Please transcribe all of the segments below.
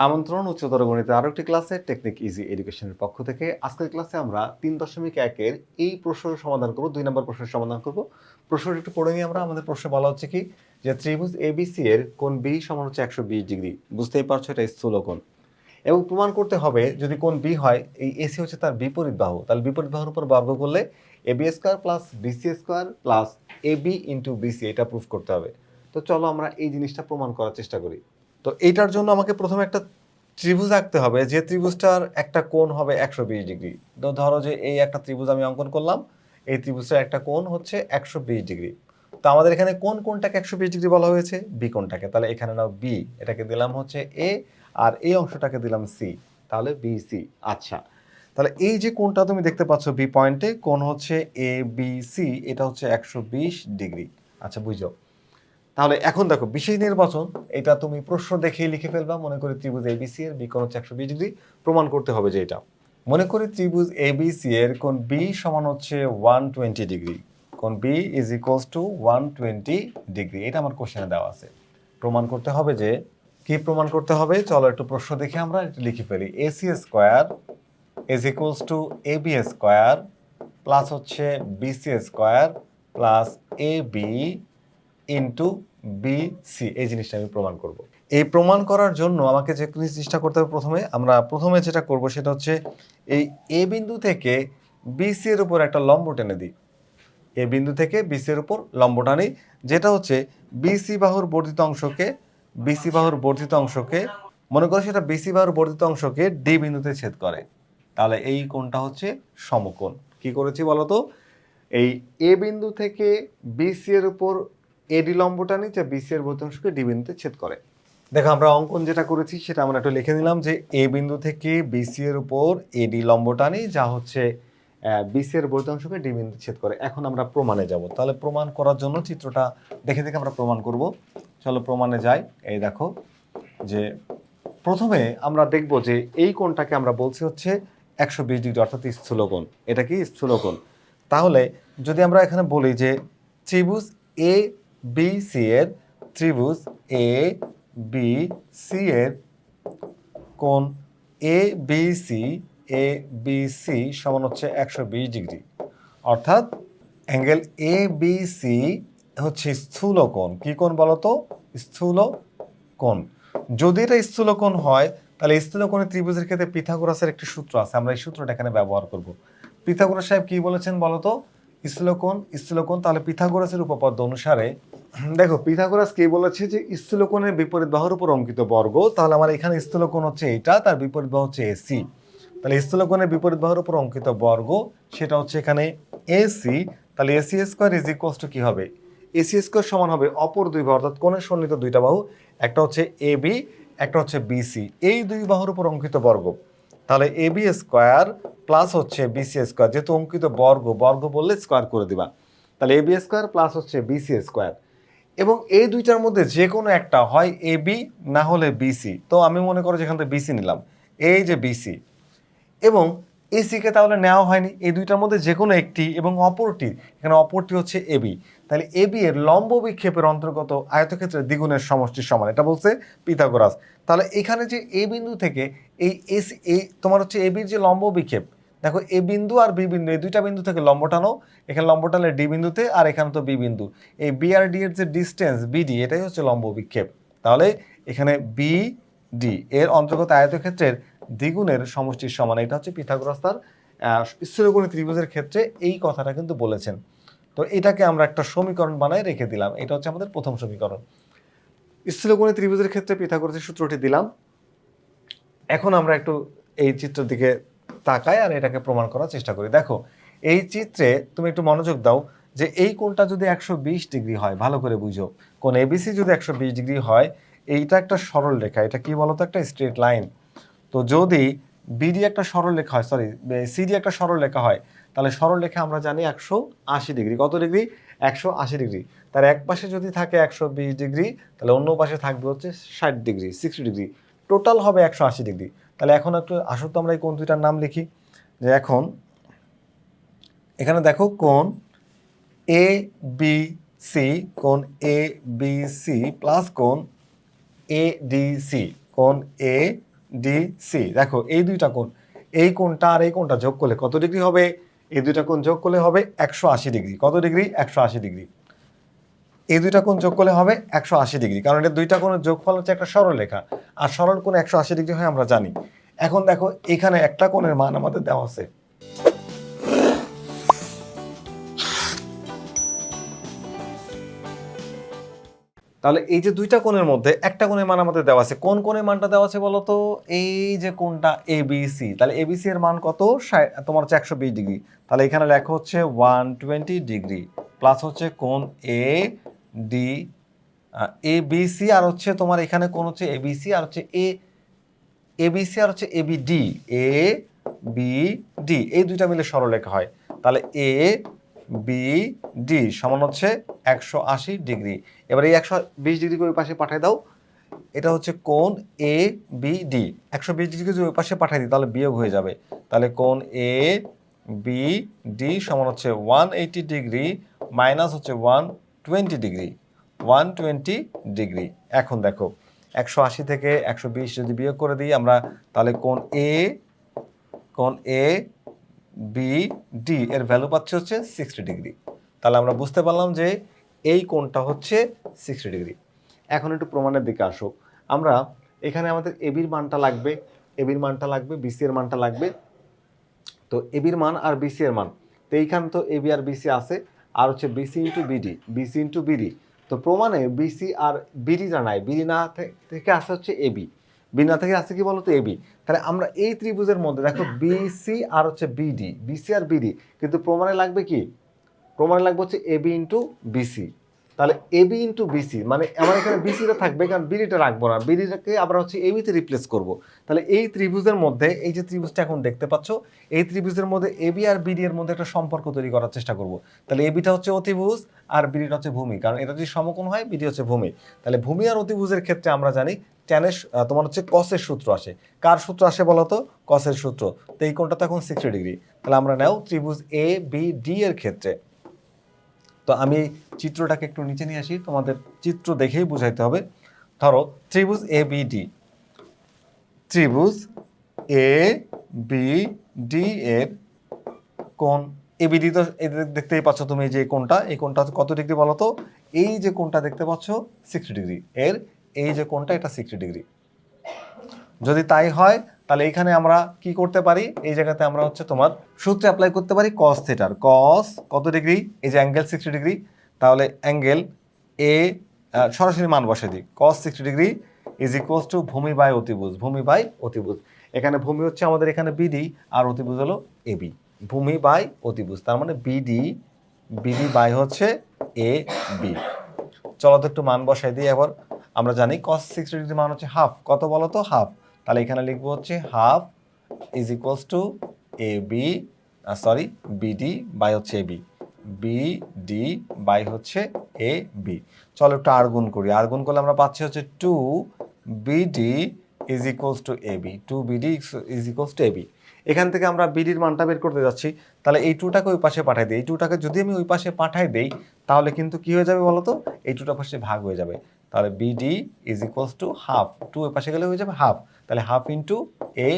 আমন্ত্রণ উচ্চতর গণিতের আরো একটি ক্লাসে টেকনিক ইজি এডুকেশনের পক্ষ থেকে। আজকের ক্লাসে আমরা ৩.১-এর এই প্রশ্নের সমাধান করব, ২ নম্বর প্রশ্নের সমাধান করব। প্রশ্নটা একটু পড়ে নিই আমরা। আমাদের প্রশ্নে বলা হচ্ছে কি যে ত্রিভুজ এবিসি এর কোণ বি সমান হচ্ছে ১২০ ডিগ্রি। বুঝতেই পারছো এটা স্থূলকোণ। এবং প্রমাণ করতে হবে যদি কোণ বি হয়, এই এসি হচ্ছে তার বিপরীত বাহু। তাহলে বিপরীত বাহুর উপর বর্গ করলে AB square plus BC square plus AB into BC এটা প্রুফ করতে হবে। তো চলো আমরা এই জিনিসটা প্রমাণ করার চেষ্টা করি। তো এইটার জন্য আমাকে প্রথমে একটা ত্রিভুজ আঁকতে হবে, যে ত্রিভুজটার একটা কোণ হবে ১২০ ডিগ্রি। তো ধরো যে এই একটা ত্রিভুজ আমি অঙ্কন করলাম, এই ত্রিভুজটার একটা কোণ হচ্ছে ১২০ ডিগ্রি। তো আমাদের এখানে কোন কোণটাকে ১২০ ডিগ্রি বলা হয়েছে? বি কোণটাকে। তাহলে এখানে নাও বি, এটাকে দিলাম হচ্ছে এ, আর এই অংশটাকে দিলাম সি, তাহলে বিসি। আচ্ছা, তাহলে এই যে কোণটা তুমি দেখতে পাচ্ছ বি পয়েন্টে, কোণ হচ্ছে এ বি সি, এটা হচ্ছে ১২০ ডিগ্রি। আচ্ছা বুঝো। তাহলে এখন দেখো বিশেষ নির্বাচন, এটা তুমি প্রশ্ন দেখেই লিখে ফেলবা। মনে করি ত্রিভুজ এবিসি এর বি কোণ হচ্ছে ১২০ ডিগ্রি, প্রমাণ করতে হবে যে এটা। মনে করি ত্রিভুজ এবিসি এর কোণ বি সমান হচ্ছে 120 ডিগ্রি। কোণ B is equals to 120 degree, এটা আমার কোশ্চেনে দেওয়া আছে। প্রমাণ করতে হবে যে কি প্রমাণ করতে হবে, চলো একটু প্রশ্ন দেখে আমরা এটা লিখে ফেলি। AC square is equals to AB square plus হচ্ছে BC square plus AB into BC, এই জিনিসটা আমি প্রমাণ করব। এই প্রমাণ করার জন্য আমাকে যে জিনিসটা করতে হবে, প্রথমে যেটা করব সেটা হচ্ছে এই এ বিন্দু থেকে বিসি এর উপর একটা লম্ব টেনে দিই। এ বিন্দু থেকে বিসি এর উপর লম্ব টানি, যেটা হচ্ছে বিসি বাহুর বর্ধিত অংশকে মনে করো সেটা বিসি বাহুর বর্ধিত অংশকে ডি বিন্দুতে ছেদ করে। তাহলে এই কোণটা হচ্ছে সমকোণ। কি করেছি বলতো? এই এ বিন্দু থেকে বিসি এর উপর এডি লম্ব টানি, যা বিসি এর বর্ধিত অংশকে ডি বিন্দুতে ছেদ করে। দেখো আমরা অঙ্কন যেটা করেছি সেটা আমরা একটু লিখে নিলাম যে এ বিন্দু থেকে বিসি এর উপর এডি লম্ব টানি, যা হচ্ছে বিসি এর বর্ধিত অংশকে ডি বিন্দুতে ছেদ করে। এখন আমরা প্রমাণে যাব। তাহলে প্রমাণ করার জন্য চিত্রটা দেখে দেখে আমরা প্রমাণ করব। চলো প্রমাণে যাই। এই দেখো যে প্রথমে আমরা দেখব যে এই কোণটাকে আমরা বলছি হচ্ছে ১২০ ডিগ্রি, অর্থাৎ স্থূলকোণ। এটা কি স্থূলকোণ? তাহলে যদি আমরা এখানে বলি যে ত্রিভুজ এ বি সি এর কোণ এ বি সি সমান হচ্ছে ১২০ ডিগ্রি, অর্থাৎ অ্যাঙ্গেল এ বি সি হচ্ছে স্থূলকোণ। কি কোণ বলতো? স্থূলকোণ। যদি এটা স্থূলকোণ হয়, তাহলে স্থূলকোণের ত্রিভুজের ক্ষেত্রে পিথাগোরাসের একটি সূত্র আছে, আমরা এই সূত্রটা এখানে ব্যবহার করব। পিথাগোরাস সাহেব কি বলেছেন বলতো? স্থূলকোণ। তাহলে পিথাগোরাসের উপপাদ্য অনুসারে দেখো পিথাগোরাস কি বলেছে যে স্থূলকোণের বিপরীত বাহুর উপর অঙ্কিত বর্গ। তাহলে আমার এখানে স্থূলকোণ হচ্ছে এটা, তার বিপরীত বাহু হচ্ছে এসি। তাহলে স্থূলকোণের বিপরীত বাহুর উপর অঙ্কিত বর্গ সেটা হচ্ছে এখানে এসি। তাহলে AC square is equals two কি হবে? এসি স্কোয়ার সমান হবে অপর দুই বাহু, অর্থাৎ কোণের সন্নিহিত দুইটা বাহু, একটা হচ্ছে এবি, একটা হচ্ছে বিসি, এই দুই বাহুর উপর অঙ্কিত বর্গ। তাহলে এবি স্কোয়ার প্লাস হচ্ছে বিসি স্কোয়ার, যেহেতু অঙ্কিত বর্গ বললে স্কোয়ার করে দিবা। তাহলে এবি স্কোয়ার প্লাস হচ্ছে বিসি স্কোয়ার, এবং এই দুইটার মধ্যে যে কোনো একটা হয় এবি না হলে বিসি। তো আমি মনে করো যেখান থেকে বিসি নিলাম, এই যে বিসি এবং এসিকে তাহলে নেওয়া হয়নি, এই দুইটার মধ্যে যে কোনো একটি, এবং অপরটি হচ্ছে এবি। তাহলে এবি এর লম্ব বিক্ষেপের অন্তর্গত আয়তক্ষেত্রের দ্বিগুণের সমষ্টির সমান, এটা বলছে পিথাগোরাস। তাহলে এখানে যে এ বিন্দু থেকে এই তোমার হচ্ছে এবির যে লম্ব বিক্ষেপ, দেখো এ বিন্দু আর বি বিন্দু, এই দুইটা বিন্দু থেকে লম্ব টানো, এখানে লম্ব টানলে ডি বিন্দুতে, আর এখানে তো বি বিন্দু, এই বি আর ডি এর যে ডিস্টেন্স বিডি, এটাই হচ্ছে লম্ব বিক্ষেপ। তাহলে এখানে বি ডি এর অন্তর্গত আয়তক্ষেত্রের দ্বিগুণের সমষ্টির সমান, এটা হচ্ছে পিথাগোরাস তার স্থূলকোণী ত্রিভুজের ক্ষেত্রে এই কথাটা কিন্তু বলেছেন। তো এটাকে আমরা একটা সমীকরণ বানায় রেখে দিলাম। এটা হচ্ছে আমাদের প্রথম সমীকরণ। স্থূলকোণী ত্রিভুজের ক্ষেত্রে পিথাগোরাসের সূত্রটি দিলাম। এখন আমরা একটু এই চিত্রের দিকে তাকাই আর এটাকে প্রমাণ করার চেষ্টা করি। দেখো এই চিত্রে তুমি একটু মনোযোগ দাও যে এই কোণটা যদি ১২০ ডিগ্রি হয়, ভালো করে বুঝো, কোণ এবিসি যদি ১২০ ডিগ্রি হয়, এইটা একটা সরল রেখা, এটা কি বলতো? একটা স্ট্রেট লাইন। তো যদি বিডি একটা সরল রেখা হয়, সিডি একটা সরল রেখা হয়, তাহলে সরল রেখা আমরা জানি ১৮০ ডিগ্রি। কত ডিগ্রি? ১৮০ ডিগ্রি। তার এক পাশে যদি থাকে ১২০ ডিগ্রি, তাহলে অন্য পাশে থাকবে হচ্ছে ৬০ ডিগ্রি, ৬০ ডিগ্রি, টোটাল হবে ১৮০ ডিগ্রি। তাহলে এখন একটু আসলে তো আমরা এই কোণ দুইটার নাম লিখি। যে এখন এখানে দেখো কোণ এ বি সি, কোণ এ বি সি প্লাস কোণ এ ডি সি, কোণ এ ডি সি। দেখো এই দুইটা কোণ, এই কোণটা আর এই কোণটা যোগ করলে কত ডিগ্রি হবে? এই দুইটা কোণ যোগ করলে হবে 180 ডিগ্রি। কত ডিগ্রি? 180 ডিগ্রি। এই দুইটা কোণ যোগ করলে হবে 180 ডিগ্রি, কারণ এটা দুইটা কোণের যোগফল হচ্ছে একটা সরলরেখা, আর সরল কোণ 180 ডিগ্রি হয় আমরা জানি। এখন দেখো এখানে একটা কোণের মান আমাদের দেওয়া আছে, তাহলে এই যে দুইটা কোণের মধ্যে একটা কোণের মান আমাদের দেওয়া আছে। কোন কোণের মানটা দেওয়া আছে বলো তো? এই যে কোণটা এবিসি, তাহলে এবিসি এর মান কত? তোমার হচ্ছে 120 ডিগ্রি। তাহলে এখানে লেখা হচ্ছে 120 ডিগ্রি প্লাস হচ্ছে কোণ এ ডি এবিসি, আর হচ্ছে তোমার এখানে কোণ হচ্ছে এবিসি আর হচ্ছে এবিসি আর হচ্ছে এবিডি, এ বি ডি, এই দুইটা মিলে সরলরেখা হয়। তাহলে এ বি ডি সমান হচ্ছে 180 ডিগ্রি। এবার এই 120 ডিগ্রিকে ওই পাশে পাঠিয়ে দাও, এটা হচ্ছে কোণ এ বি ডি। 120 ডিগ্রি যদি ওই পাশে পাঠিয়ে দিই তাহলে বিয়োগ হয়ে যাবে। তাহলে কোণ এ বি ডি সমান হচ্ছে 180 ডিগ্রি মাইনাস হচ্ছে 120 ডিগ্রি, 120 ডিগ্রি। এখন দেখো 180 থেকে 120 যদি বিয়োগ করে দিই আমরা, তাহলে কোণ এ বি ডি এর ভ্যালু পাচ্ছে হচ্ছে 60 ডিগ্রি। তাহলে আমরা বুঝতে পারলাম যে এই কোণটা হচ্ছে 60 ডিগ্রি। এখন একটু প্রমাণের দিকে আসো। আমরা এখানে আমাদের এবির মানটা লাগবে, এবির মানটা লাগবে, বিসি এর মানটা লাগবে। তো এবির মান আর বিসি এর মান, তো এইখানে তো এবি আর বিসি আছে, আর হচ্ছে BC into BD, BC into BD. তো প্রমাণে বিসি আর বিডি জানাই, বিডি না থেকে আসে হচ্ছে এবি, বিডি না থেকে আসে কি বলতো? এবি। তাহলে আমরা এই ত্রিভুজের মধ্যে দেখো বিসি আর হচ্ছে বিডি, বিসি আর বিডি, কিন্তু প্রমাণে লাগবে কি? প্রমাণে লাগবে হচ্ছে এবি ইন্টু বিসি। তাহলে এবি ইন্টু বিসি মানে আমার এখানে বিসিটা থাকবে, কারণ বিডিটা রাখবো না, বিডিটাকে আমরা হচ্ছে এবিতে রিপ্লেস করব। তাহলে এই ত্রিভুজের মধ্যে, এই যে ত্রিভুজটা এখন দেখতে পাচ্ছ, এই ত্রিভুজের মধ্যে এবি আর বিডি এর মধ্যে একটা সম্পর্ক তৈরি করার চেষ্টা করব। তাহলে এবিটা হচ্ছে অতিভুজ আর বিডিটা হচ্ছে ভূমি, কারণ এটা যদি সমকোণ হয় বিডি হচ্ছে ভূমি। তাহলে ভূমি আর অতিভুজের ক্ষেত্রে আমরা জানি ট্যানের তোমার হচ্ছে কসের সূত্র আসে। কার সূত্র আসে বলো তো? কসের সূত্র। তো এই কোণটা তো এখন 60 ডিগ্রি। তাহলে আমরা নাও ত্রিভুজ এ বি ডি এর ক্ষেত্রে। তো আমি চিত্রটাকে একটু নিচে নিয়ে আসি, তোমাদের চিত্র দেখেই বুঝাইতে হবে। ধরো ত্রিভুজ এ বি ডি, ত্রিভুজ এ বি ডি এর কোণ এবিডি, তো দেখতেই পাচ্ছ তুমি যে কোণটা, এই কোণটা কত ডিগ্রি বলো তো? এই যে কোণটা দেখতে পাচ্ছ 60 ডিগ্রি, এর এই যে কোণটা এটা 60 ডিগ্রি। যদি তাই হয় তাহলে এইখানে আমরা কি করতে পারি? এই জায়গাতে আমরা হচ্ছে তোমার সূত্র অ্যাপ্লাই করতে পারি কস থিটার। কস কত ডিগ্রি? এই যে অ্যাঙ্গেল 60 ডিগ্রি, তাহলে অ্যাঙ্গেল এ সরাসরি মান বসে দিই, কস 60 ডিগ্রি ইজ ইকুয়ালস টু ভূমি বাই অতিভুজ, ভূমি বাই অতিভুজ। এখানে ভূমি হচ্ছে আমাদের এখানে বিডি আর অতিভুজ হলো এবি, ভূমি বাই অতিভুজ, তার মানে বিডি, বিডি বাই হচ্ছে এ বি। চলো তো একটু মান বসাই দিই। এবার আমরা জানি cos 60 ডিগ্রি মান হচ্ছে হাফ, কত বলো তো? হাফ। তাহলে এখানে লিখবো হচ্ছে half is equals to A B, sorry BD by হচ্ছে এ বি, বিডি বাই হচ্ছে এ বি। চলো একটু আর গুণ করি, আর গুণ করলে আমরা পাচ্ছি হচ্ছে 2 BD is equals to A B, 2 BD is equals to A B. এখান থেকে আমরা বিডির মানটা বের করতে যাচ্ছি, তাহলে এই 2টাকে ওই পাশে পাঠাই দিই। এই 2টাকে যদি আমি ওই পাশে পাঠাই দেই তাহলে কিন্তু কি হয়ে যাবে বলো তো? এই 2টা পাশে ভাগ হয়ে যাবে। তাহলে BD is equals to half, 2 ওই পাশে গেলে হয়ে যাবে হাফ, তাহলে হাফ ইন্টু এ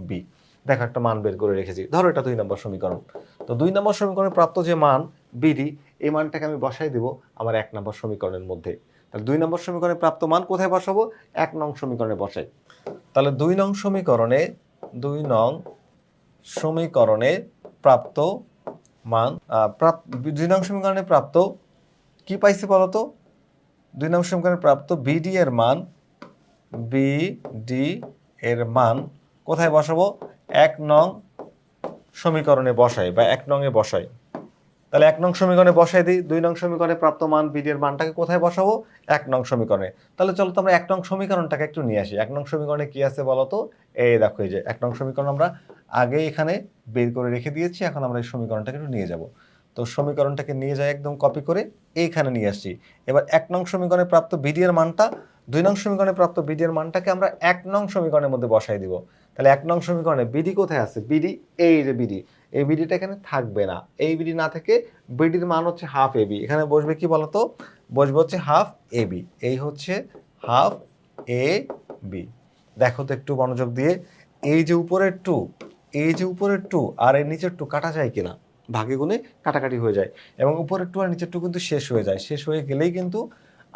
বি। দেখো একটা মান বের করে রেখেছি, ধরো এটা 2 নম্বর সমীকরণ। তো 2 নম্বর সমীকরণে প্রাপ্ত যে মান বিডি, এই মানটাকে আমি বসাই দেবো আমার 1 নম্বর সমীকরণের মধ্যে। তাহলে 2 নম্বর সমীকরণে প্রাপ্ত মান কোথায় বসাবো? 1 নং সমীকরণে বসাই। তাহলে 2 নং সমীকরণে, 2 নং সমীকরণে প্রাপ্ত মান, 2 নং সমীকরণে প্রাপ্ত কি পাইছি বলতো? 2 নং সমীকরণে প্রাপ্ত বিডি এর মান, বিডি এর মান কোথায় বসাবো? 1 নং সমীকরণে বসাই বা 1 নং এ বসাই। তাহলে 1 নং সমীকরণে বসাই দিই। 2 নং সমীকরণে প্রাপ্ত মান বিডি এর মানটাকে কোথায় বসাবো? 1 নং সমীকরণে। তাহলে চলো তো আমরা 1 নং সমীকরণটাকে একটু নিয়ে আসি। 1 নং সমীকরণে কি আছে বলো তো? এই দেখো, এই যে 1 নং সমীকরণ আমরা আগে এখানে বের করে রেখে দিয়েছি, এখন আমরা এই সমীকরণটাকে একটু নিয়ে যাব। তো সমীকরণটাকে নিয়ে যাই একদম কপি করে এইখানে নিয়ে আসছি। এবার 1 নং সমীকরণে প্রাপ্ত বিডি এর মানটা, 2 নং সমীকরণে প্রাপ্ত বিডি এর মানটাকে আমরা 1 নং সমীকরণের মধ্যে বসাই দিব। তাহলে 1 নং সমীকরণে বিডি কোথায় আছে? বিডি এই যে বিডি, এই বিডিটা এখানে থাকবে না, এই বিডি না থেকে বিডির মান হচ্ছে হাফ এবি, এখানে বসবে কি বলতো? বসবে হচ্ছে হাফ এবি, এই হচ্ছে হাফ এ বি। দেখো তো একটু মনোযোগ দিয়ে, এই যে উপরের টু, এই যে উপরের টু আর এই নিচের টু কাটা যায় কিনা, ভাগে গুণে কাটাকাটি হয়ে যায়, এবং উপরের টু আর নিচের টু কিন্তু শেষ হয়ে যায়। শেষ হয়ে গেলেই কিন্তু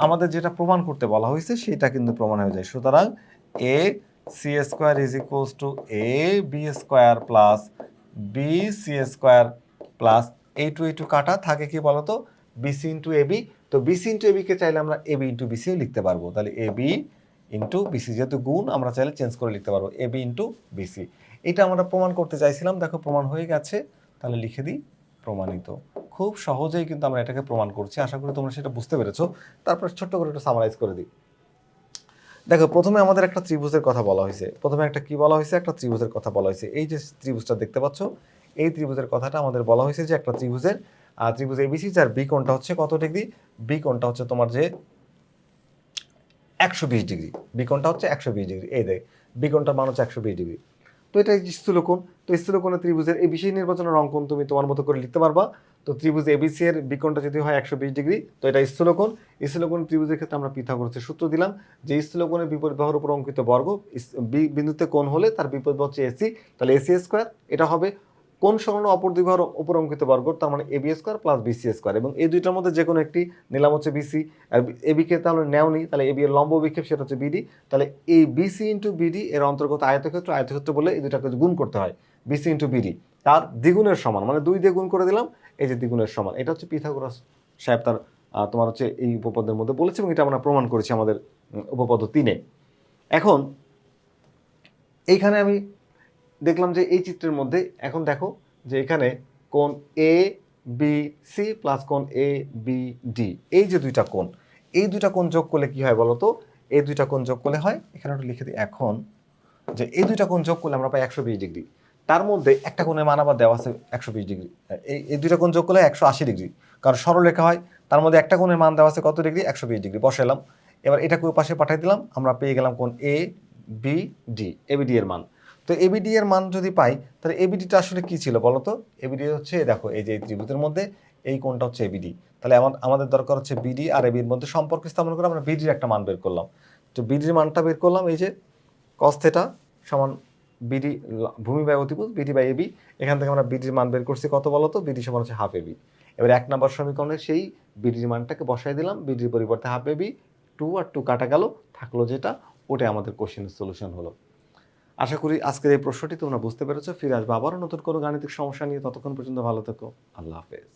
আমাদের যেটা প্রমাণ করতে বলা হয়েছে সেটা কিন্তু প্রমাণ হয়ে যায়। সুতরাং A C square is equals to A B square plus B C square plus এই টু কাটা থাকে কি বলতো, বিসি ইন্টু এবি। তো বিসি ইন্টু এবিকে চাইলে আমরা এবি ইন্টু বিসিও লিখতে পারবো। তাহলে এবি ইন্টু বিসি, যেহেতু গুণ আমরা চাইলে চেঞ্জ করে লিখতে পারবো এবি ইন্টু বিসি। এটা আমরা প্রমাণ করতে চাইছিলাম, দেখো প্রমাণ হয়ে গেছে। তাহলে লিখে দিই প্রমাণিত। খুব সহজেই কিন্তু আমরা এটাকে প্রমাণ করছি, আশা করি তোমরা সেটা বুঝতে পেরেছো। তারপর ছোট্ট করে একটু সামারাইজ করে দিই। দেখো প্রথমে আমাদের একটা ত্রিভুজের কথা বলা হয়েছে, প্রথমে একটা কি বলা হয়েছে, একটা ত্রিভুজের কথা বলা হয়েছে। এই যে ত্রিভুজটা দেখতে পাচ্ছ, এই ত্রিভুজের কথাটা আমাদের বলা হয়েছে যে একটা ত্রিভুজের ত্রিভুজ এবিসি, যার বি কোণটা হচ্ছে কত ডিগ্রি, বি কোণটা হচ্ছে তোমার যে 120 ডিগ্রি, বি কোণটা হচ্ছে 120 ডিগ্রি। এই দেখ বি কোণটার মান হচ্ছে 120 ডিগ্রি। তো এটা স্থূলকোণ, তো স্থূলকোণের ত্রিভুজের এই বিশেষ নির্বাচনের অঙ্কন তুমি তোমার মতো করে লিখতে পারবা। তো ত্রিভুজ এবিসি এর বিকোণটা যদি হয় 120 ডিগ্রি, তো এটা স্থূলকোণ। স্থূলকোণ ত্রিভুজের ক্ষেত্রে আমরা পিথাগোরাসের সূত্র দিলাম যে স্থূলকোণের বিপরীত বাহুর উপর অঙ্কিত বর্গ বিন্দুতে কোণ হলে তার বিপরীত হচ্ছে এসি, তাহলে এসি স্কোয়ার। এটা হবে কোণ সংলগ্ন অপর দুই বাহুর উপর অঙ্কিত বর্গ, তার মানে AB square plus BC square. এবং এই দুইটার মধ্যে যে কোনো একটি নিলাম হচ্ছে বিসি, আর এবিকে তাহলে নেওনি, তাহলে এবি এর লম্ব বিক্ষেপ সেটা হচ্ছে বিডি। তাহলে এই বিসি ইন্টু বিডি এর অন্তর্গত আয়তক্ষেত্র, আয়তক্ষেত্র বলে এই দুটাকে গুণ করতে হয়, বিসি ইন্টু বিডি তার দ্বিগুণের সমান, মানে 2 দিয়ে গুণ করে দিলাম, এই যে দ্বিগুণের সমান। এটা হচ্ছে পিথাগোরাস সাহেব তার তোমার হচ্ছে এই উপপাদ্যের মধ্যে বলেছে, এবং এটা আমরা প্রমাণ করেছি আমাদের উপপাদ্য 3-এ। এখন এইখানে আমি দেখলাম যে এই চিত্রের মধ্যে এখন দেখো যে এখানে কোণ এ বি সি প্লাস কোণ এ বি ডি, এই যে দুইটা কোণ, এই দুইটা কোণ যোগ করলে কি হয় বলো তো, এই দুইটা কোণ যোগ করলে হয়, এখানে একটু লিখে দিই এখন, যে এই দুইটা কোণ যোগ করলে আমরা পাই 120 ডিগ্রি। তার মধ্যে একটা কোণের মান আবার দেওয়া আছে 120 ডিগ্রি, এই দুইটা কোণ যোগ করলে 180 ডিগ্রি, কারণ সরলরেখা হয়। তার মধ্যে একটা কোণের মান দেওয়া আছে কত ডিগ্রি, 120 ডিগ্রি বসাইলাম। এবার এটাকে ওই পাশে পাঠিয়ে দিলাম, আমরা পেয়ে গেলাম কোণ এ বি ডি, এবিডি এর মান। তো এবিডি এর মান যদি পাই, তাহলে এবিডিটা আসলে কি ছিল বলো তো, এবিডি হচ্ছে দেখো এই যে এই ত্রিভুজের মধ্যে এই কোণটা হচ্ছে এবিডি। তাহলে আমাদের দরকার হচ্ছে বিডি আর এবির মধ্যে সম্পর্ক স্থাপন করে আমরা বিডির একটা মান বের করলাম। তো বিডির মানটা বের করলাম, এই যে কস থেটা সমান বিডি ভূমি বাই অতিভুজ বিডি বাই এবি। এখান থেকে আমরা বিডির মান বের করছি কত বলো তো, বিডি সমান হচ্ছে হাফ এবি। এবার 1 নম্বর সমীকরণে সেই বিডির মানটাকে বসাই দিলাম, বিডির পরিবর্তে হাফ এবি, 2 আর 2 কাটা গেল, থাকলো যেটা, ওটাই আমাদের কোশ্চেনের সলিউশন হলো। আশা করি আজকের এই প্রশ্নটি তোমরা বুঝতে পেরেছো। ফিরে আসবো আবারও নতুন কোনো গাণিতিক সমস্যা নিয়ে, ততক্ষণ পর্যন্ত ভালো থেকো, আল্লাহ হাফেজ।